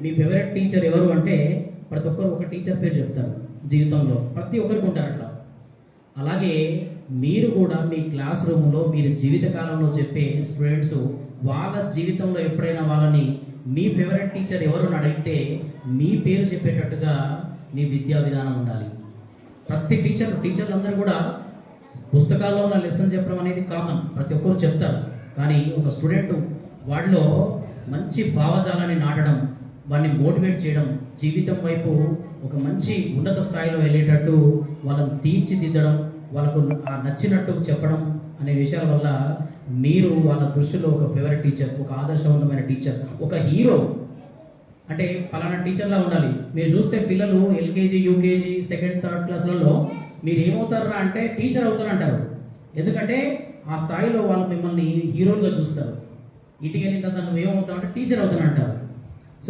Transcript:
మీ favourite teacher ఎవరు అంటే ప్రతి ఒక్కరు ఒక టీచర్ పేరు చెప్తారు జీవితంలో, ప్రతి ఒక్కరికి ఉంటారు అట్లా. అలాగే మీరు కూడా మీ క్లాస్ రూమ్లో మీరు జీవితకాలంలో చెప్పే స్టూడెంట్స్ వాళ్ళ జీవితంలో ఎప్పుడైనా వాళ్ళని మీ ఫేవరెట్ టీచర్ ఎవరు అని అడిగితే మీ పేరు చెప్పేటట్టుగా మీ విద్యా విధానం ఉండాలి. ప్రతి టీచర్లు అందరూ కూడా పుస్తకాల్లో ఉన్న లెసన్ చెప్పడం అనేది కామన్, ప్రతి ఒక్కరు చెప్తారు. కానీ ఒక స్టూడెంట్ వాడిలో మంచి భావజాలాన్ని నాటడం, వాడిని మోటివేట్ చేయడం, జీవితం వైపు ఒక మంచి ఉన్నత స్థాయిలో వెళ్ళేటట్టు వాళ్ళని తీర్చిదిద్దడం, వాళ్ళకు ఆ నచ్చినట్టు చెప్పడం అనే విషయాల వల్ల మీరు వాళ్ళ దృష్టిలో ఒక ఫేవరెట్ టీచర్, ఒక ఆదర్శవంతమైన టీచర్, ఒక హీరో అంటే పలానా టీచర్లా ఉండాలి. మీరు చూస్తే పిల్లలు ఎల్కేజీ, యూకేజీ, సెకండ్, థర్డ్ క్లాసులలో మీరు ఏమవుతారా అంటే టీచర్ అవుతారంటారు. ఎందుకంటే ఆ స్థాయిలో వాళ్ళు మిమ్మల్ని హీరోలుగా చూస్తారు. ఇంటికి వెళ్ళిన తర్వాత నువ్వు ఏమవుతావు అంటే టీచర్ అవుతానంటారు.